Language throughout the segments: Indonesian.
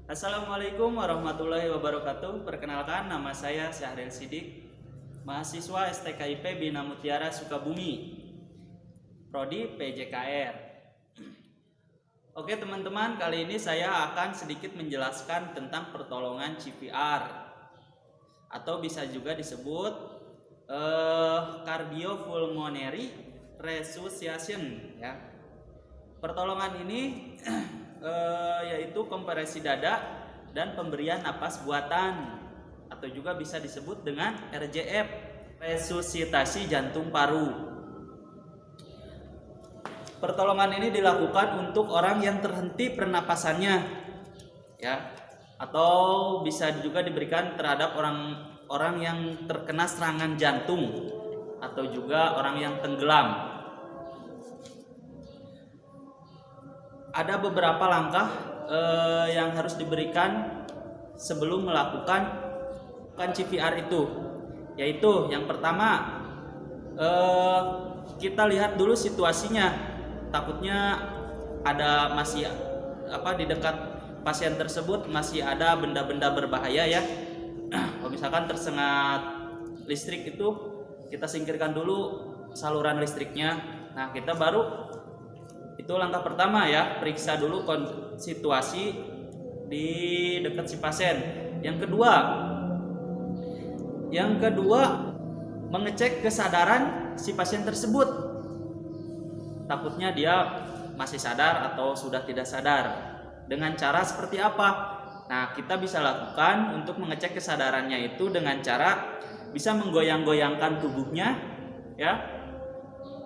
Assalamualaikum warahmatullahi wabarakatuh. Perkenalkan, nama saya Syahril Sidik, mahasiswa STKIP Bina Mutiara Sukabumi, Prodi PJKR. Oke teman-teman, kali ini saya akan sedikit menjelaskan tentang pertolongan CPR atau bisa juga disebut cardiopulmonary resuscitation ya. Pertolongan ini yaitu kompresi dada dan pemberian napas buatan atau juga bisa disebut dengan RJF, resusitasi jantung paru. Pertolongan ini dilakukan untuk orang yang terhenti pernapasannya ya, atau bisa juga diberikan terhadap orang yang terkena serangan jantung atau juga orang yang tenggelam. Ada beberapa langkah yang harus diberikan sebelum melakukan CPR itu, yaitu yang pertama kita lihat dulu situasinya, takutnya ada masih di dekat pasien tersebut masih ada benda-benda berbahaya ya. Kalau misalkan tersengat listrik itu kita singkirkan dulu saluran listriknya. Nah kita baru itu langkah pertama ya, periksa dulu situasi di dekat si pasien. Yang kedua mengecek kesadaran si pasien tersebut. Takutnya dia masih sadar atau sudah tidak sadar. Dengan cara seperti apa? Nah, kita bisa lakukan untuk mengecek kesadarannya itu dengan cara bisa menggoyang-goyangkan tubuhnya ya.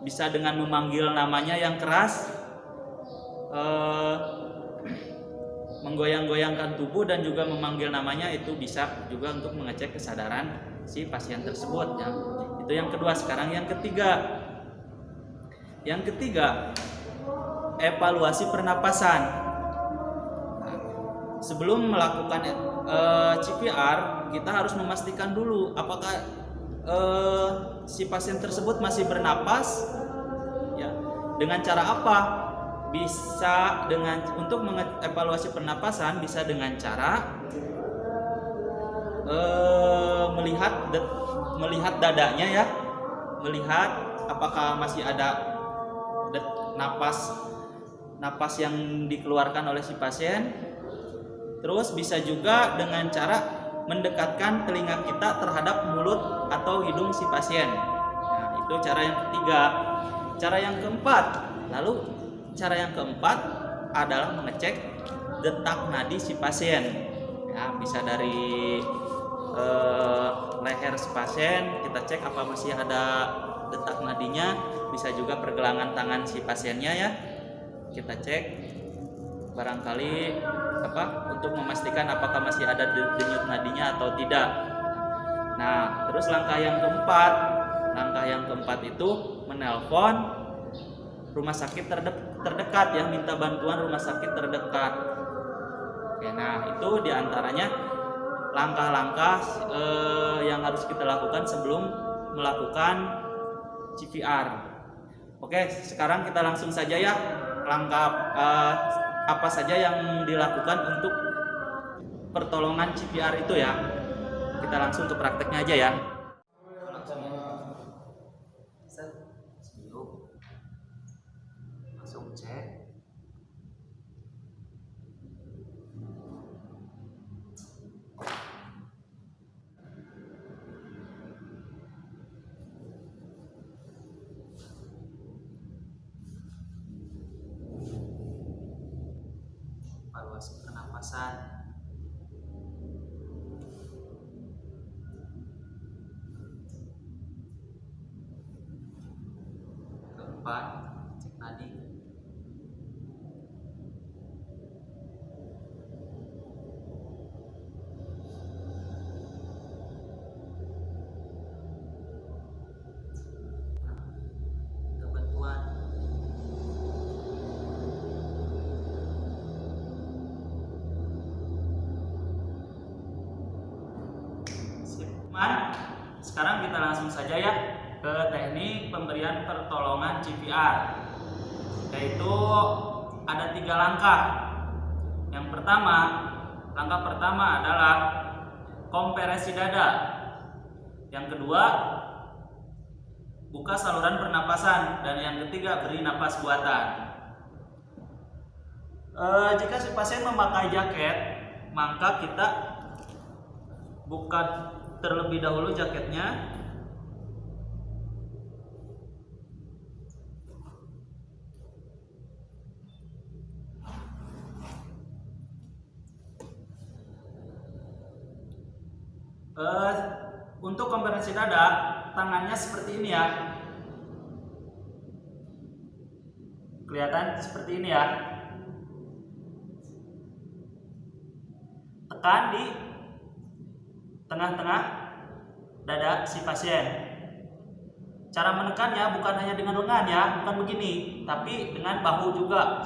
Bisa dengan memanggil namanya yang keras, menggoyang-goyangkan tubuh dan juga memanggil namanya, itu bisa juga untuk mengecek kesadaran si pasien tersebut ya. Itu yang kedua. Sekarang yang ketiga evaluasi pernapasan. Sebelum melakukan CPR kita harus memastikan dulu apakah si pasien tersebut masih bernapas ya. Dengan cara apa? Bisa untuk mengevaluasi pernapasan bisa dengan cara melihat dadanya ya, melihat apakah masih ada napas yang dikeluarkan oleh si pasien. Terus bisa juga dengan cara mendekatkan telinga kita terhadap mulut atau hidung si pasien. Nah, itu cara yang ketiga. Cara yang keempat adalah mengecek detak nadi si pasien. Ya, bisa dari leher si pasien kita cek apa masih ada detak nadinya. Bisa juga pergelangan tangan si pasiennya ya. Kita cek barangkali untuk memastikan apakah masih ada denyut nadinya atau tidak. Nah, terus langkah yang keempat itu menelpon rumah sakit terdekat yang minta bantuan rumah sakit terdekat. Oke, nah itu diantaranya langkah-langkah yang harus kita lakukan sebelum melakukan CPR. Oke, sekarang kita langsung saja ya langkah apa saja yang dilakukan untuk pertolongan CPR itu ya. Kita langsung ke prakteknya aja ya. Langsung cek. Evaluasi pernapasan. Keempat, cek nadi. Sekarang kita langsung saja ya ke teknik pemberian pertolongan CPR, yaitu ada 3 langkah. Yang pertama, Langkah pertama adalah kompresi dada. Yang kedua, buka saluran pernapasan. Dan yang ketiga, beri napas buatan. Jika si pasien memakai jaket, maka kita buka terlebih dahulu jaketnya. Untuk kompresi dada, tangannya seperti ini ya. Kelihatan seperti ini ya. Tekan di tengah-tengah dada si pasien. Cara menekannya bukan hanya dengan lengan ya, bukan begini, tapi dengan bahu juga.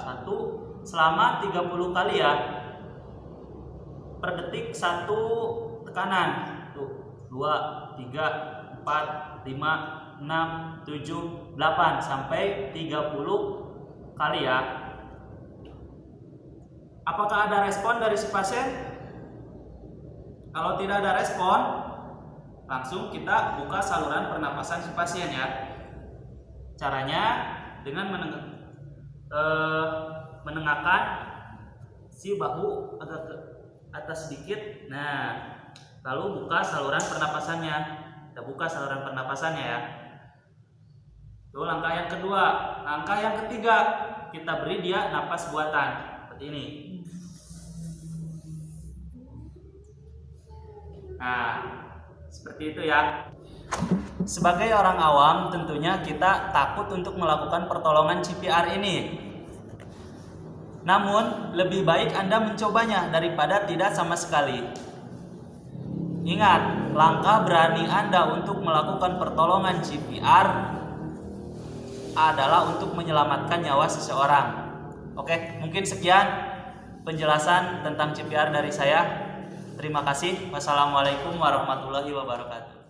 Selama 30 kali ya. Per detik 1 tekanan. 2, 3, 4, 5, 6, 7, 8 sampai 30 kali ya. Apakah ada respon dari si pasien? Kalau tidak ada respon, langsung kita buka saluran pernapasan si pasien ya. Caranya dengan menengahkan si bahu agak ke atas sedikit. Nah, lalu buka saluran pernapasannya. Kita buka saluran pernapasannya ya. Itu langkah yang kedua. Langkah yang ketiga, kita beri dia napas buatan seperti ini. Nah, seperti itu ya. Sebagai orang awam, tentunya kita takut untuk melakukan pertolongan CPR ini. Namun, lebih baik Anda mencobanya daripada tidak sama sekali. Ingat, langkah berani Anda untuk melakukan pertolongan CPR adalah untuk menyelamatkan nyawa seseorang. Oke, mungkin sekian penjelasan tentang CPR dari saya. Terima kasih. Wassalamualaikum warahmatullahi wabarakatuh.